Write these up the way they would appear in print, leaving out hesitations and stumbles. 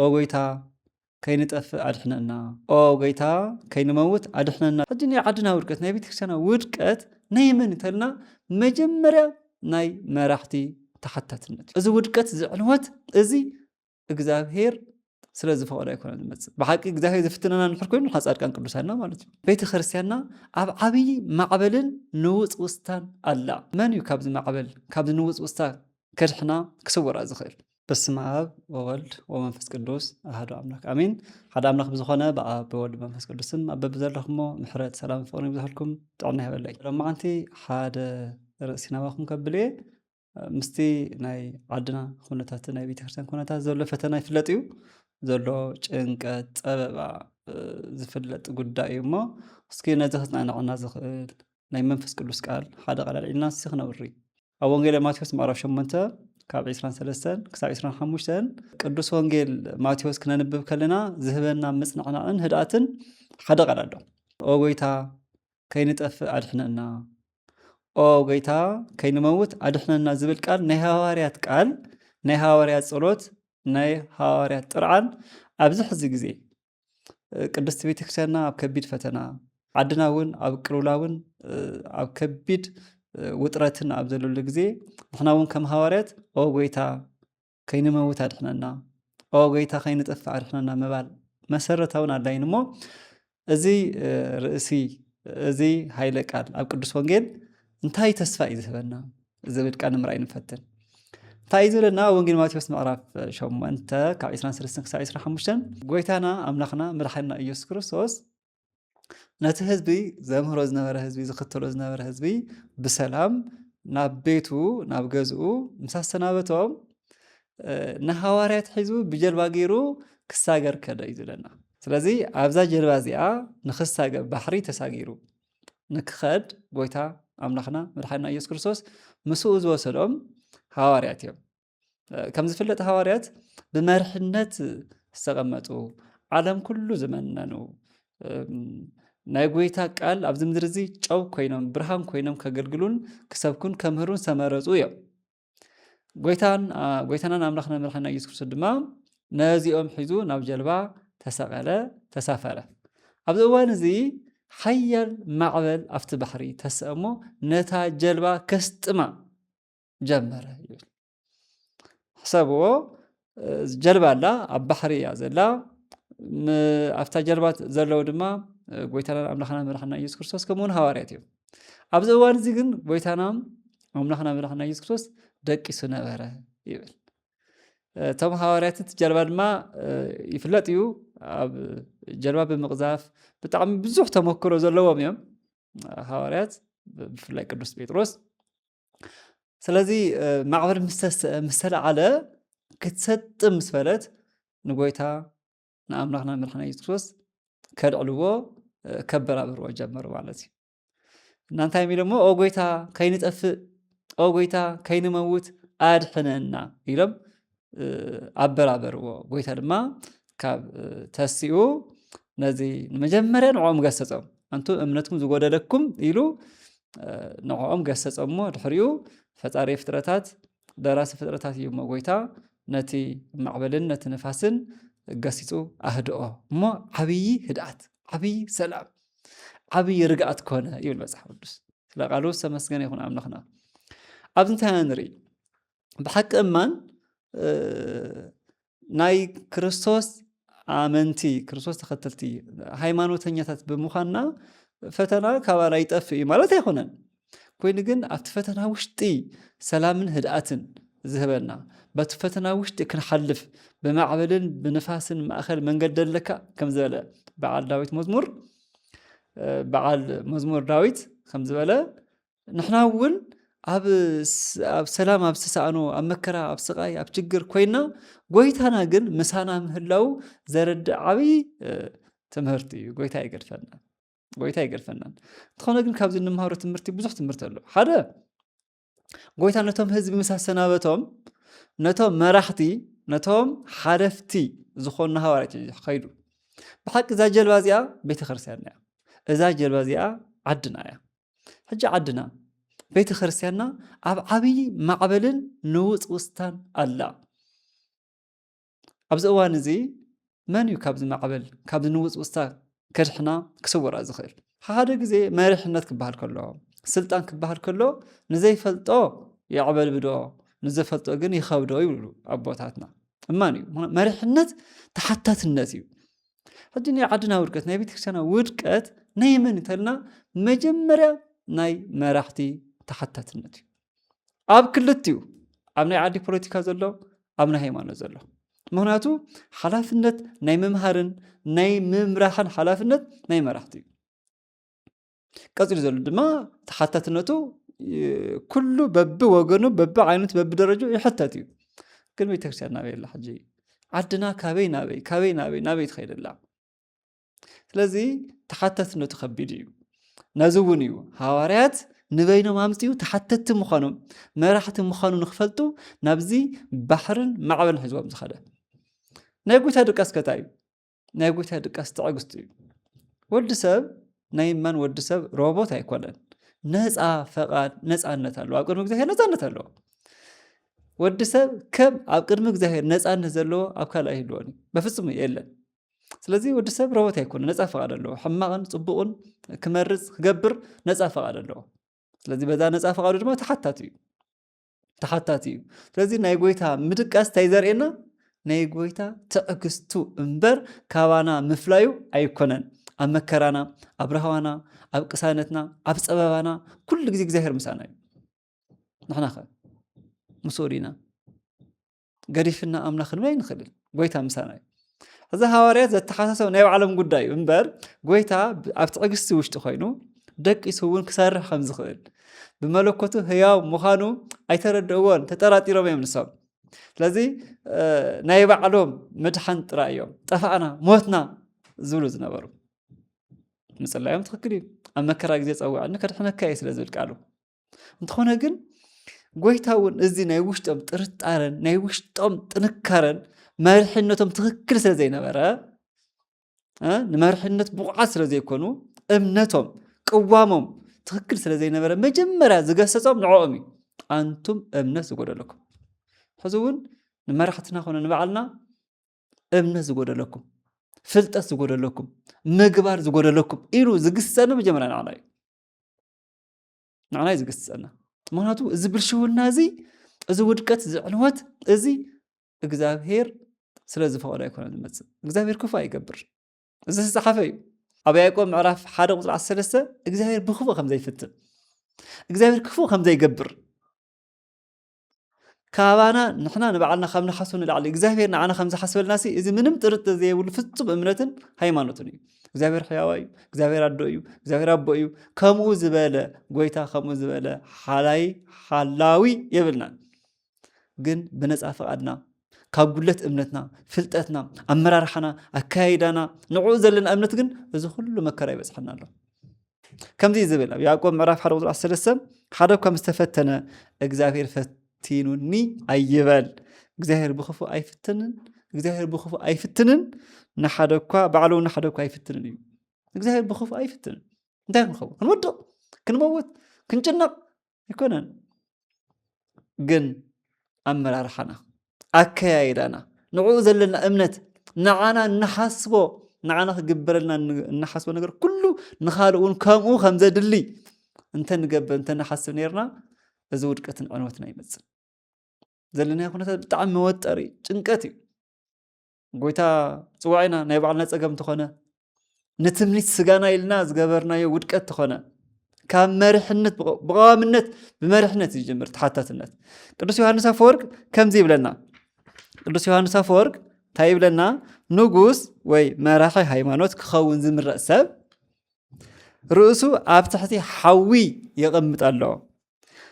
ኦ ጎይታ ከይንጠፍእ ኣድሕነና ኦ ጎይታ ከይንመውት ኣድሕነና ሕጂ ናይ ዓድና ውድቀት ናይ ቤተክርስትያና ውድቀት ናይ መን እንተልና መጀመርያ ናይ መራሕቲ ተሓታትነት እዚ ውድቀት ዝዕንወት እዚ እግዚኣብሔር ስለ ዝፈቀደ ኣይኮነን ዝመፅእ ብሓቂ እግዚኣብሔር ዝፍትነና ንድሕር ኮይኑ ፃድቃን ቅዱሳንና ማለት እዩ ቤተክርስትያንና ኣብ ዓብይ ማዕበልን ንውፅውፅታን ኣላ መን እዩ ካብዚ ማዕበል ካብዚ ንውፅውፅታ ከድሕና ክስውራ ዝኽእል በስመ አብ ወወልድ ወመንፈስ ቅዱስ አሐዱ አምላክ አሜን። ሓደ አምላክ ብዝኾነ ብአብ ብወልድ መንፈስ ቅዱስም ኣብ በብዘለኹሞ ምሕረት ሰላም ፍቅርን ይብዛሕልኩም ጥዕና ይበለይ ሎማዓንቲ ሓደ ርእሲ ናባኹም ከብል እየ ምስቲ ናይ ዓድና ኩነታት ናይ ቤተክርስትያን ኩነታት ዘሎ ፈተና ይፍለጥ እዩ ዘሎ ጭንቀት ፀበባ ዝፍለጥ ጉዳይ እዩ እሞ እስኪ ነዚ ክፅናዕነዐና ዝኽእል ናይ መንፈስ ቅዱስ ቃል ሓደ ቃል ኢልና ንሲ ክነብሪ ኣብ ወንጌል ማቴዎስ ምዕራፍ 8 ካብ 23 ክሳብ 25 ቅዱስ ወንጌል ማቴዎስ ክነንብብ ከለና ዝህበና መጽናዕናን ህድኣትን ሓደ ቃል ኣሎ ኦ ጎይታ ከይንጠፍእ ኣድሕነና ኦ ጎይታ ከይንመውት ኣድሕነና ዝብል ቃል ናይ ሃዋርያት ቃል ናይ ሃዋርያት ጸሎት ናይ ሃዋርያት ጥርዓን ኣብዚ ሕዚ ግዜ ቅድስቲ ቤተክርስትያንና ኣብ ከቢድ ፈተና ዓድና እውን ኣብ ቅልውላውን ኣብ ከቢድ ውጥረትን ኣብ ዘለሉ ግዜ ንሕና እውን ከም ሃዋርያት ኦ ጎይታ ከይንመውት ኣድሕነና ኦ ጎይታ ከይንጠፍእ ኣድሕነና ምባል መሰረታውን ኣድላይን እሞ እዚ ርእሲ እዚ ሃይለ ቃል ኣብ ቅዱስ ወንጌል እንታይ ተስፋ እዩ ዝህበና ዝብል ቃል ንምርኣይ ንፈትን እንታይ እዩ ዝብለና ወንጌል ማቴዎስ ምዕራፍ 8 ካብ 23 ክሳብ 25 ጎይታና ኣምላኽና መድሓኒና ኢየሱስ ክርስቶስ ነቲ ህዝቢ ዘምህሮ ዝነበረ ህዝቢ ዝኽተሎ ዝነበረ ህዝቢ ብሰላም ናብ ቤቱ ናብ ገዝኡ ምስ ኣሰናበቶም ንሃዋርያት ሒዙ ብጀልባ ገይሩ ክሳገር ከደ እዩ ዝብለና ስለዚ ኣብዛ ጀልባ እዚኣ ንክሳገር ባሕሪ ተሳጊሩ ንክኸድ ጎይታ ኣምላኽና መድሓኒና ኢየሱስ ክርስቶስ ምስኡ ዝወሰዶም ሃዋርያት እዮም ከም ዝፍለጥ ሃዋርያት ብመርሕነት ዝተቐመጡ ዓለም ኩሉ ዝመነኑ ናይ ጎይታ ቃል ኣብዚ ምድሪ እዚ ጨው ኮይኖም ብርሃን ኮይኖም ከገልግሉን ክሰብኩን ከምህሩን ዝተመረፁ እዮም ጎይታናን ኣምላኽና መድሓኒና ኢየሱስ ክርስቶስ ድማ ነዚኦም ሒዙ ናብ ጀልባ ተሰቐለ ተሳፈረ ኣብዚ እዋን እዚ ሓያል ማዕበል ኣብቲ ባሕሪ ተስእሞ ነታ ጀልባ ከስጥማ ጀመረ ይብል ሕሰብዎ ጀልባ ኣላ ኣብ ባሕሪ እያ ዘላ ኣብታ ጀልባ ዘለዉ ድማ ጎይታና ኣምላኽና መድሓኒና ኢየሱስ ክርስቶስ ከምኡውን ሃዋርያት እዮም ኣብዚ እዋን እዚ ግን ጎይታና ኣምላኽና መድሓኒና ኢየሱስ ክርስቶስ ደቂሱ ነበረ ይብል እቶም ሃዋርያት ጀልባ ድማ ይፍለጥ እዩ ኣብ ጀልባ ብምቕዛፍ ብጣዕሚ ብዙሕ ተመክሮ ዘለዎም እዮም ሃዋርያት ብፍላይ ቅዱስ ጴጥሮስ ስለዚ ማዕበል ምስ ተለዓለ ክትሰጥም ምስ በለት ንጎይታ ንኣምላኽና መድሓኒና ኢየሱስ ክርስቶስ ከልዕልዎ ከበራብርዎ ጀመሩ ማለት እዩ እናንታይ ኢሎም ኦ ጎይታ ከይንጠፍእ ኦ ጎይታ ከይንመውት ኣድሕነና ኢሎም ኣበራበርዎ ጎይታ ድማ ካብ ተሲኡ ነዚ ንመጀመርያ ንዕኦም ገሰፆም አንቱ እምነትኩም ዝጎደለኩም ኢሉ ንዕኦም ገሰፆሞ ድሕሪኡ ፈጣሪ ፍጥረታት ደራሲ ፍጥረታት እዩ ሞ ጎይታ ነቲ ማዕበልን ነቲ ነፋስን ገሲፁ ኣህድኦ እሞ ዓብይ ህድኣት ዓብይ ሰላም ዓብይ ርግኣት ኮነ ይብል መጽሓፍ ቅዱስ ስለ ቃሉ ዝተመስገነ ይኹን ኣምላኽና ኣብዚ እንታይ ንርኢ ብሓቂ እማን ናይ ክርስቶስ ኣመንቲ ክርስቶስ ተኸተልቲ ሃይማኖተኛታት ብምዃንና ፈተና ካባና ይጠፍእ እዩ ማለት ኣይኮነን ኮይኑ ግን ኣብቲ ፈተና ውሽጢ ሰላምን ህድኣትን ዝህበና በቲ ፈተና ውሽጢ ክንሓልፍ ብማዕበልን ብንፋስን ማእኸል መንገዲ ኣለካ ከም ዝበለ በዓል መዝሙር ዳዊት ከም ዝበለ ንሕና እውን ኣብ ሰላም ኣብ ዝተሳእኖ ኣብ መከራ ኣብ ስቃይ ኣብ ችግር ኮይና ጎይታና ግን ምሳና ምህላው ዘረድእ ዓብይ ትምህርቲ እዩ ጎይታ ይገድፈናን እንተኾነ ግን ካብዚ እንምሃሮ ትምህርቲ ብዙሕ ትምህርቲ ኣሎ ሓደ ጎይታ ነቶም ህዝቢ ምስ ኣሰናበቶም ነቶም መራሕቲ ነቶም ሓለፍቲ ዝኾኑ ሃዋርያት ኸይዱ ብሓቂ እዛ ጀልባ እዚኣ ቤተክርስትያንና እያ እዛ ጀልባ እዚኣ ዓድና እያ ሕጂ ዓድና ቤተክርስትያንና ኣብ ዓብይ ማዕበልን ንውፅውፅታን ኣላ ኣብዚ እዋን እዚ መን እዩ ካብዚ ማዕበል ካብዚ ንውፅውፅታ ከድሕና ክስወራ ዝኽእል? ሓደ ግዜ መሪሕነት ክበሃል ከሎ ስልጣን ክበሃል ከሎ ንዘይፈልጦ የዕበልብዶ ንዘፈልጦ ግን ይኸብዶ ይብሉ ኣቦታትና። እማን እዩ መሪሕነት ተሓታትነት እዩ። ሕጂ ናይ ዓድና ውድቀት ናይ ቤተክርስትያና ውድቀት ናይ መን እንተልና መጀመርያ ናይ መራሕቲ ተሓታትነት እዩ። ኣብ ክልቲኡ ኣብ ናይ ዓዲ ፖለቲካ ዘሎ ኣብ ናይ ሃይማኖት ዘሎ ምክንያቱ ሓላፍነት ናይ ምምሃርን ናይ ምምራሕን ሓላፍነት ናይ መራሕቲ እዩ። ቀፂሉ ዘሎ ድማ ተሓታትነቱ ኩሉ በቢ ወገኑ በቢ ዓይነቱ በቢ ደረጃው ይሕተት እዩ። ግን ቤተክርስትያን ናበይ ኣላ ሕጂ? ዓድና ካበይ ናበይ ትኸይድ ኣላ? ስለዚ ተሓታትነቱ ከቢድ እዩ። ነዚ እውን እዩ ሃዋርያት ንበይኖም ኣምፅኡ ተሓተቲ ምዃኖም መራሕቲ ምዃኑ ንክፈልጡ ናብዚ ባሕርን ማዕበልን ሒዝዎም ዝኸደ። ናይ ጎይታ ድቃስ ከታ እዩ። ናይ ጎይታ ድቃስ ትዕግስቲ እዩ። ወዲ ሰብ ናይ እማን ወዲ ሰብ ሮቦት ኣይኮነን። ነፃ ፈቃድ ነፃነት ኣለዎ። ኣብ ቅድሚ እግዚአብሔር ነፃነት ኣለዎ። ወዲ ሰብ ከም ኣብ ቅድሚ እግዚአብሔር ነፃነት ዘለዎ ኣብ ካልእ ይህልዎን በፍጹም የለን። ስለዚ ወዲ ሰብ ሮቦት ኣይኮነን፣ ነፃ ፈቃድ ኣለዎ። ሕማቕን ፅቡቕን ክመርፅ ክገብር ነፃ ፈቃድ ኣለዎ። ስለዚ በዛ ነፃ ፈቃዱ ድማ ተሓታቲ እዩ። ስለዚ ናይ ጎይታ ምድቃስ እንታይ ዘርእየና? ናይ ጎይታ ትዕግስቱ እምበር ካባና ምፍላዩ ኣይኮነን። ኣብ መከራና፣ ኣብ ረሃዋና፣ ኣብ ቅሳነትና፣ ኣብ ፀበባና ኩሉ ግዜ እግዚአብሔር ምሳና እዩ። ንሕና ኸ ምስኡ ዲና ገዲፍና ኣምና ክንበይ ንኽእል? ጎይታ ምሳና እዩ። እዚ ሃዋርያት ዘተሓሳሰብ ናይ ባዕሎም ጉዳይ እዩ እምበር ጎይታ ኣብ ትዕግስቲ ውሽጢ ኮይኑ ደቂሱ እውን ክሰርሕ ከም ዝኽእል ብመለኮቱ ህያው ምዃኑ ኣይተረድእዎን፣ ተጠራጢሮም እዮም ንሶም። ስለዚ ናይ ባዕሎም ምድሓን ጥራይ እዮም ጠፋእና ሞትና ዝብሉ ዝነበሩ። ምፅላዮም ትክክል እዩ። ኣብ መከራ ግዜ ፀዋዕኒ ከድሕነካ እየ ስለ ዝብል ቃሉ እንተኾነ ግን ጎይታ እውን እዚ ናይ ውሽጦም ጥርጣረን ናይ ውሽጦም ጥንካረን መሪሕነቶም ትክክል ስለ ዘይነበረ ንመሪሕነት ብቑዓት ስለ ዘይኮኑ እምነቶም ቅዋሞም ትክክል ስለ ዘይነበረ መጀመርያ ዝገሰፆም ንዕኦም እዩ። ኣንቱም እምነት ዝጎደለኩም። ሕዚ እውን ንመራሕትና ኮነ ንባዕልና እምነት ዝጎደለኩም፣ ፍልጠት ዝጎደለኩም፣ ምግባር ዝጎደለኩም ኢሉ ዝግስፀና መጀመርያ ንዓና እዩ። ንዓና እዩ ዝግስፀና። ምክንያቱ እዚ ብልሽውና እዚ ውድቀት ዝዕንወት እዚ እግዚአብሔር ስለ ዝፈቀዶ ኣይኮነ ዝመፅእ። እግዚአብሔር ክፉእ ኣይገብር። እዚ ዝተፃሓፈ እዩ ኣብ ያዕቆብ ምዕራፍ 1:13 እግዚአብሔር ብክፉእ ከም ዘይፍትን፣ እግዚአብሔር ክፉእ ከም ዘይገብር ካባና ንሕና ንባዕልና ከም ንሓስቡ ንላዕሊ እግዚአብሔር ንዓና ከም ዝሓስበልና እዚ ምንም ጥርጥር ዘይብሉ ፍጹም እምነትን ሃይማኖትን እዩ። እግዚአብሔር ሕያው እዩ። እግዚአብሔር ኣዶ እዩ። እግዚአብሔር ኣቦ እዩ። ከምኡ ዝበለ ጎይታ ከምኡ ዝበለ ሓላዊ የብልና። ግን ብነፃ ፈቃድና ካብ ጉለት እምነትና፣ ፍልጠትና፣ ኣመራርሓና፣ ኣካይዳና ንዕኡ ዘለና እምነት ግን እዚ ኩሉ መከራ ይበፅሐና ኣሎ። ከምዚ ዝብል ኣብ ያዕቆብ ምዕራፍ 1:13 ሓደ እኳ ምስ ተፈተነ እግዚአብሔር ፈቲኑኒ ኣይበል። እግዚአብሔር ብክፉእ ኣይፍትንን፣ እግዚአብሔር ብክፉእ ኣይፍትንን፣ ንሓደ እኳ ባዕሉ ንሓደ እኳ ኣይፍትንን እዩ። እግዚአብሔር ብክፉእ ኣይፍትንን። እንታይ ክንኸውን? ክንወድቕ፣ ክንመውት፣ ክንጭነቕ ኣይኮነን። ግን ኣመራርሓና፣ ኣከያይዳና፣ ንዕኡ ዘለና እምነት ንዓና እናሓስቦ ንዓና ክግበረልና እናሓስቦ ነገር ኩሉ ንኻልእ እውን ከምኡ ከም ዘድሊ እንተንገብር እንተናሓስብ ነርና እዚ ውድቀትን ዕንወትና ይመፅእ። ዘለናዮ ኩነታት ብጣዕሚ መወጠሪ ጭንቀት እዩ። ጎይታ ፅዋዒና ናይ ባዕልና ፀገም እንተኾነ ንትምኒት ስጋና ኢልና ዝገበርናዮ ውድቀት እንተኾነ ካብ መሪሕነት ብቀዋምነት ብመሪሕነት ይጅምር ተሓታትነት። ቅዱስ ዮሃንስ አፈወርቅ ከምዚ ይብለና። ቅዱስ ዮሃንስ አፈወርቅ እንታይ ይብለና? ንጉስ ወይ መራሒ ሃይማኖት ክኸውን ዝምረእ ሰብ ርእሱ ኣብ ትሕቲ ሓዊ የቐምጥ ኣለዎ።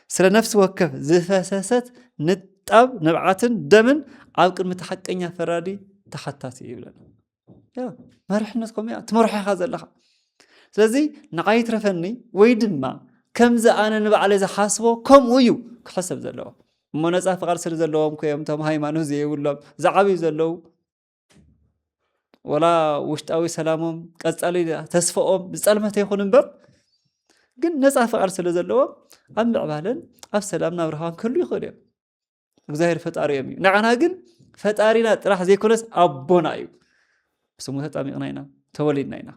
ስለ ነፍሲ ወከፍ ዝፈሰሰት ንጣብ ንብዓትን ደምን ኣብ ቅድሚ ተሓቀኛ ፈራዲ ተሓታቲ ይብለና። መሪሕነት ከምያ ትመርሖ ኢኻ ዘለኻ። ስለዚ ንዓይ ትረፈኒ ወይ ድማ ከምዚ ኣነ ንባዕለይ ዝሓስቦ ከምኡ እዩ ክሕሰብ ዘለዎ እሞ ነፃ ፍቃድ ስለ ዘለዎም ኮይም እቶም ሃይማኖት ዘይብሎም ዝዓብዩ ዘለው ወላ ውሽጣዊ ሰላሞም ቀፃሊ ተስፈኦም ዝፀልመተ ይኹን እምበር ግን ነፃ ፍቃድ ስለ ዘለዎም ኣብ ምዕባለን ኣብ ሰላም ናብ ረሃዋን ክህሉ ይኽእሉ እዮም። እግዚአብሔር ፈጣሪ እዮም እዩ። ንዓና ግን ፈጣሪና ጥራሕ ዘይኮነስ ኣቦና እዩ ስሙ ተጣሚቕና ኢና ተወሊድና ኢና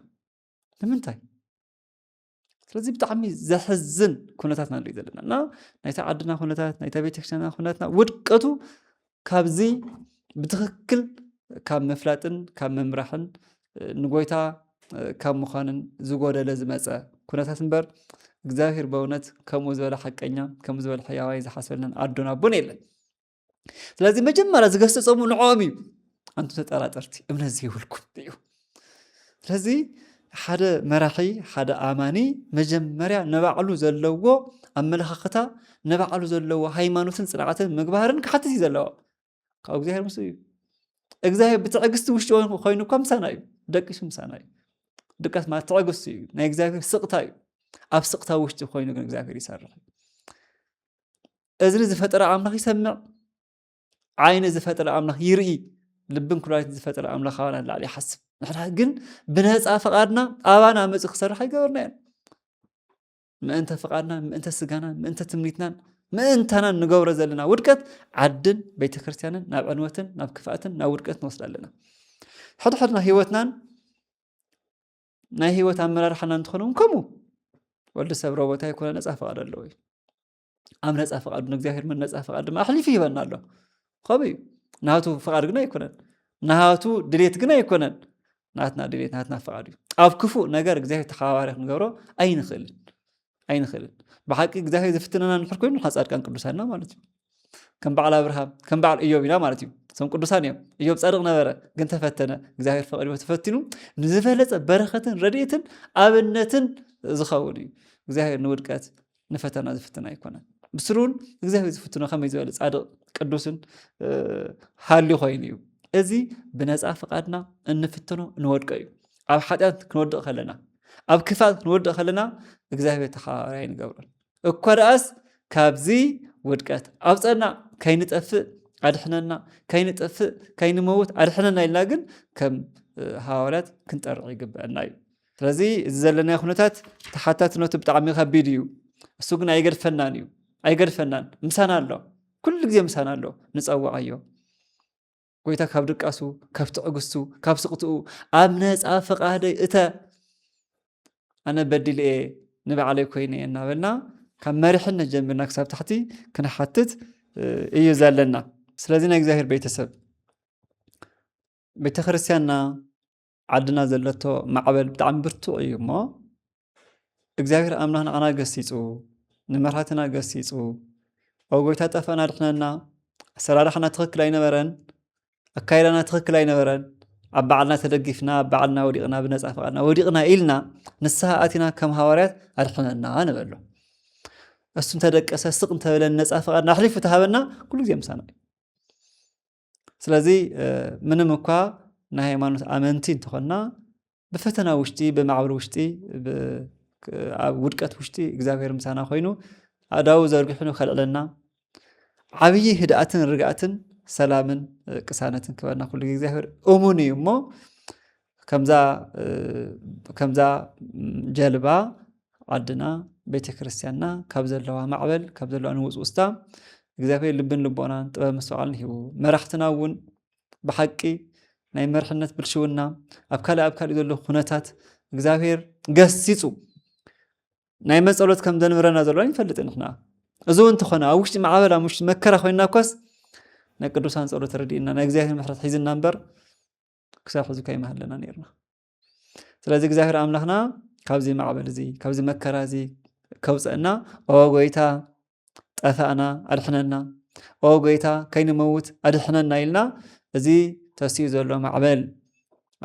ንምንታይ ስለዚ ብጣዕሚ ዘሕዝን ኩነታት ንርኢ ዘለና እና ናይታ ዓድና ኩነታት ናይታ ቤተክርስትያና ኩነታትና ውድቀቱ ካብዚ ብትክክል ካብ ምፍላጥን ካብ ምምራሕን ንጎይታ ካብ ምዃንን ዝጎደለ ዝመፀ ኩነታት እምበር እግዚአብሔር በእውነት ከምኡ ዝበለ ሓቀኛ ከምኡ ዝበለ ሕያዋይ ዝሓስበልናን ኣዶን ኣቦን የለን ስለዚ መጀመርያ ዝገሰፆሙ ንዖም እዩ ኣንቱ ተጠራጠርቲ እምነት ዘይብልኩም እዩ ስለዚ ሓደ መራሒ ሓደ ኣማኒ መጀመርያ ንባዕሉ ዘለዎ ኣመለኻኽታ ንባዕሉ ዘለዎ ሃይማኖትን ጽንዓትን ምግባርን ክሓትት እዩ ዘለዎ ካብ እግዚአብሔር ምስ እዩ እግዚአብሔር ብትዕግስቲ ውሽጢ ኮይኑ እኳ ምሳና እዩ ደቂሱ ምሳና እዩ ድቃስ ማለት ትዕግስቲ እዩ ናይ እግዚአብሔር ስቕታ እዩ ኣብ ስቕታ ውሽጢ ኮይኑ ግን እግዚአብሔር ይሰርሕ እዝኒ ዝፈጠረ ኣምላኽ ይሰምዕ ዓይኒ ዝፈጠረ ኣምላኽ ይርኢ ልብን ኩላሊትን ዝፈጠረ ኣምላኽ ኣባና ላዕሊ ይሓስብ ንሕና ግን ብነፃ ፈቃድና ኣባና መፅእ ክሰርሕ ኣይገበርናየን ምእንተ ፈቃድና ምእንተ ስጋና ምእንተ ትምኒትናን ምእንተናን ንገብሮ ዘለና ውድቀት ዓድን ቤተክርስትያንን ናብ ዕንወትን ናብ ክፍኣትን ናብ ውድቀት ንወስድ ኣለና ሕድሕድና ሂወትናን ናይ ሂወት ኣመራርሓና እንትኾነውን ከምኡ ወዲ ሰብ ሮቦት ኣይኮነ ነፃ ፈቃድ ኣለዎ እዩ ኣብ ነፃ ፈቃዱ ንእግዚአብሔር ምን ነፃ ፈቃድ ድማ ኣሕሊፉ ይበና ኣሎ ከምኡ እዩ ናቱ ፈቃድ ግን ኣይኮነን ናቱ ድሌት ግን ኣይኮነን ናትና ድሌት ናትና ፈቃድ እዩ ኣብ ክፉእ ነገር እግዚአብሔር ተሓባባሪ ክንገብሮ ኣይንኽእልን ብሓቂ እግዚአብሔር ዝፍትነና ንድሕር ኮይኑ ንሓ ጻድቃን ቅዱሳንና ማለት እዩ ከም በዓል አብርሃም ከም በዓል ኢዮብ ኢና ማለት እዩ እሶም ቅዱሳን እዮም ኢዮብ ጻድቕ ነበረ ግን ተፈተነ እግዚአብሔር ፈቂድዎ ተፈቲኑ ንዝበለፀ በረኸትን ረድኤትን ኣብነትን ዝኸውን እዩ እግዚአብሔር ንውድቀት ንፈተና ዝፍትና ኣይኮነን ብስሩን እግዚአብሔር ዝፍትኖ ከመይ ዝበለ ጻድቕ ቅዱስን ሃልዩ ኮይኑ እዩ እዚ ብነፃ ፈቃድና እንፍትኖ ንወድቀ እዩ ኣብ ሓጢአት ክንወድቕ ከለና ኣብ ክፋት ክንወድቕ ከለና እግዚአብሔር ተሓባባሪ ኣይንገብሮን እኳ ደኣስ ካብዚ ውድቀት ኣውፀና ከይንጠፍእ ኣድሕነና ከይንጠፍእ ከይንመውት ኣድሕነና ኢልና ግን ከም ሃዋርያት ክንጠርዕ ይግብአና እዩ ስለዚ እዚ ዘለና ኩነታት ተሓታትነቱ ብጣዕሚ ከቢድ እዩ እሱ ግን ኣይገድፈናን እዩ ኣይገድፈናን ምሳና ኣሎ ኩሉ ግዜ ምሳና ኣሎ ንፀዋዓዮ ጎይታ ካብ ድቃሱ ካብ ትዕግስቱ ካብ ስቕትኡ ኣብ ነፃ ፈቃደይ እተ ኣነ በዲልየ ንባዕለይ ኮይነ እናበልና ካብ መሪሕነት ጀሚርና ክሳብ ታሕቲ ክንሓትት እዩ ዘለና ስለዚ ናይ እግዚአብሔር ቤተሰብ ቤተክርስትያንና ዓድና ዘለቶ ማዕበል ብጣዕሚ ብርቱዕ እዩ እሞ እግዚአብሔር ኣምላኽ ንዓና ገሲፁ ንመርሓትና ገሲፁ ኣብ ጎይታ ጠፋና ድሕነና ኣሰራርሓና ትኽክል ኣይነበረን ኣካይዳና ትኽክል ኣይነበረን ኣብ በዓልና ተደጊፍና ኣብ በዓልና ወዲቕና ብነፃ ፈቃድና ወዲቕና ኢልና ንስሓ ኣቲና ከም ሃዋርያት ኣድሕነና ንበሎ እሱ እንተደቀሰ ስቕ እንተበለ ነፃ ፈቃድና ኣሕሊፉ ተሃበና ኩሉ ግዜ ምሳና እዩ ስለዚ ምንም እኳ ናይ ሃይማኖት ኣመንቲ እንተኾንና ብፈተና ውሽጢ ብማዕበል ውሽጢ ኣብ ውድቀት ውሽጢ እግዚአብሔር ምሳና ኮይኑ ኣዳው ዘርጊሑ ከልዕለና ዓብይ ህድኣትን ርግኣትን ሰላምን ቅሳነትን ክበና ኩሉ ግዜ እግዚአብሔር እሙን እዩ እሞ ከምዛ ጀልባ ዓድና ቤተክርስትያንና ካብ ዘለዋ ማዕበል ካብ ዘለዋ ንውፅውፅታ እግዚአብሔር ልብን ልቦናን ጥበብ መስተዋዕልን ሂቡ መራሕትና እውን ብሓቂ ናይ መርሕነት ብልሽውና ኣብ ካልእ ዘሎ ኩነታት እግዚአብሔር ገሲፁ ናይ መፀሎት ከም ዘንብረና ዘሎ ይፈልጥ ንሕና እዚ እውን እንተኾነ ኣብ ውሽጢ ማዕበል ኣብ ውሽጢ መከራ ኮይንና እኳስ ናይ ቅዱሳን ፀሎት ረዲእና ናይ እግዚአብሔር ምሕረት ሒዝና እምበር ክሳብ ሕዚ ከይመሃለና ነርና ስለዚ እግዚአብሔር ኣምላኽና ካብዚ ማዕበል እዚ ካብዚ መከራ እዚ ከውፀአና ኦ ጎይታ ጠፋእና ኣድሕነና ኦ ጎይታ ከይንመውት ኣድሕነና ኢልና እዚ ተሲኡ ዘሎ ማዕበል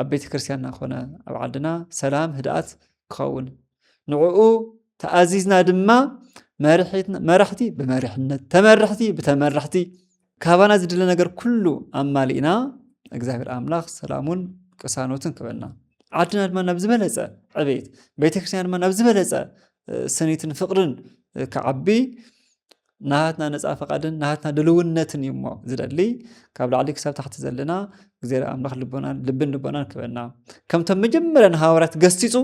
ኣብ ቤተክርስትያንና ኮነ ኣብ ዓድና ሰላም ህድኣት ክኸውን ንዕኡ ተኣዚዝና ድማ መራሕቲ ብመሪሕነት ተመራሕቲ ብተመራሕቲ ካባና ዝድለ ነገር ኩሉ ኣማሊእና እግዚአብሔር ኣምላኽ ሰላሙን ቅሳኖትን ክበና ዓድና ድማ ናብ ዝበለፀ ዕቤት ቤተክርስትያን ድማ ናብ ዝበለፀ ሰኒትን ፍቅርን ከዓቢ ናሃትና ነፃ ፈቃድን ናሃትና ድልውነትን እዩ እሞ ዝደሊ ካብ ላዕሊ ክሳብ ታሕቲ ዘለና እግዚአብሔር ኣምላኽ ልብን ልቦናን ክበና ከምቶም መጀመርያ ንሃዋርያት ገሲፁ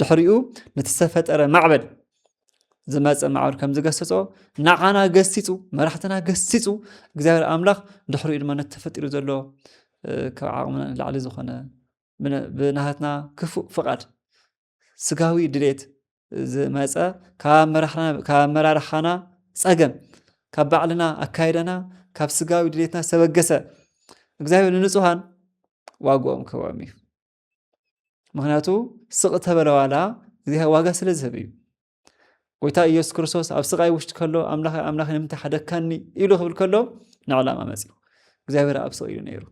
ድሕሪኡ ነተሰፈጠረ ማዕበል ዝመፀ ማዕበል ከም ዝገሰጾ ንዓና ገሲጹ መራሕትና ገሲጹ እግዚኣብሔር ኣምላኽ ድሕሪኡ ድማ ነቲ ተፈጢሩ ዘሎ ካብ ዓቕምና ንላዕሊ ዝኾነ ብናሃትና ክፉእ ፍቓድ ስጋዊ ድሌት ዝመፀ ካብ ኣመራርሓና ፀገም ካብ ባዕልና ኣካይደና ካብ ስጋዊ ድሌትና ዝተበገሰ እግዚኣብሔር ንንጹሃን ዋግኦም ክህቦም እዩ። ምክንያቱ ስቕ ተበለ ዋላ እግዚኣብሔር ዋጋ ስለ ዝህብ እዩ። ጎይታ ኢየሱስ ክርስቶስ ኣብ ስቃይ ውሽጢ ከሎ ኣምላኽ ንምንታይ ሓደካኒ ኢሉ ክብል ከሎ ንዕላማ መፂኡ እግዚኣብሔር ኣብ ስቕ ኢሉ ነይሩ።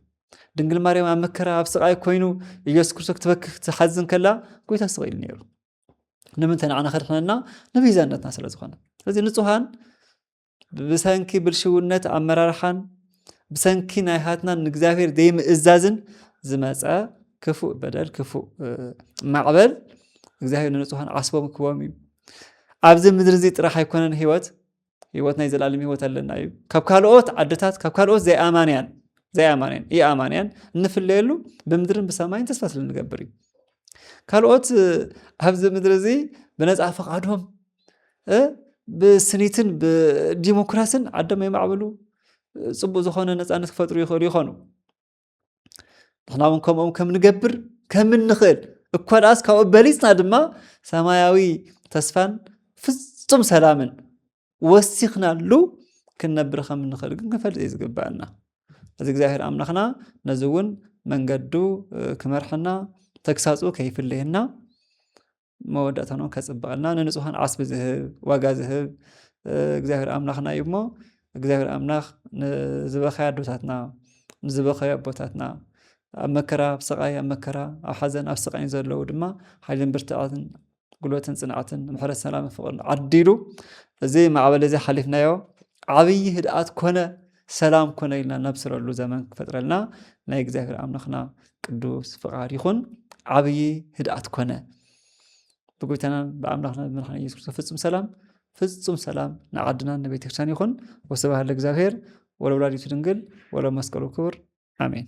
ድንግል ማርያም ኣብ መከራ ኣብ ስቃይ ኮይኑ ኢየሱስ ክርስቶስ ክትበክህ ትሓዝን ከላ ጎይታ ስቕ ኢሉ ነይሩ። ንምንታይ ንዓና ከድሕነና ንቤዛነትና ስለ ዝኾነ። ስለዚ ንጹሃን ብሰንኪ ብልሽውነት ኣመራርሓን ብሰንኪ ናይ ሃትናን ንእግዚኣብሔር ዘይምእዛዝን ዝመፀ ክፉእ በደል ክፉእ ማዕበል እግዚኣብሔር ንንጹሃን ዓስቦም ክህቦም እዩ። ኣብዚ ምድሪ እዚ ጥራሕ ኣይኮነን ህይወት ናይ ዘላለም ህይወት ኣለና እዩ። ካብ ካልኦት ዓድታት ካብ ካልኦት ዘይኣማንያን ኢኣማንያን እንፍለየሉ ብምድርን ብሰማይን ተስፋ ስለ ንገብር እዩ። ካልኦት ኣብዚ ምድሪ እዚ ብነፃ ፈቃዶም ብስኒትን ብዲሞክራስን ዓዶም የማዕብሉ ጽቡቕ ዝኾነ ነፃነት ክፈጥሩ ይኽእሉ ይኾኑ። ንሕና እውን ከምኦም ከም ንገብር ከም ንኽእል እኳ ደኣስ ካብኡ በሊፅና ድማ ሰማያዊ ተስፋን ፍጹም ሰላምን ወሲኽናሉ ክንነብር ከም ንኽእል ግን ክንፈልጥ እዩ ዝግባአና። እዚ እግዚኣብሔር ኣምላኽና ነዚ እውን መንገዱ ክመርሐና ተግሳፁ ከይፍለየና መወዳእታኖም ከጽብቐልና ንንጹሃን ዓስቢ ዝህብ ዋጋ ዝህብ እግዚኣብሔር ኣምላኽና እዩ እሞ እግዚኣብሔር ኣምላኽ ንዝበኸዩ ኣዶታትና ንዝበኸዩ ኣቦታትና ኣብ መከራ ኣብ ስቃይ ኣብ መከራ ኣብ ሓዘን ኣብ ስቃይን ዘለዉ ድማ ሓይልን ብርትዓትን ጉልበትን ጽንዓትን ምሕረት ሰላምን ፍቕርን ዓዲሉ እዚ ማዕበል እዚ ሓሊፍናዮ ዓብዪ ህድኣት ኮነ ሰላም ኮነ ኢልና ነብስረሉ ዘመን ክፈጥረልና ናይ እግዚኣብሔር ኣምላኽና ቅዱስ ፍቃድ ይኹን። ዓብዪ ህድኣት ኮነ ብጎይታናን ብኣምላኽና ብመድሓኒትና ኢየሱስ ክርስቶስ ፍጹም ሰላም ንዓድና ንቤተ ክርስቲያን ይኹን። ወስብሐት ለእግዚአብሔር ወለወላዲቱ ድንግል ወለመስቀሉ ክቡር አሜን።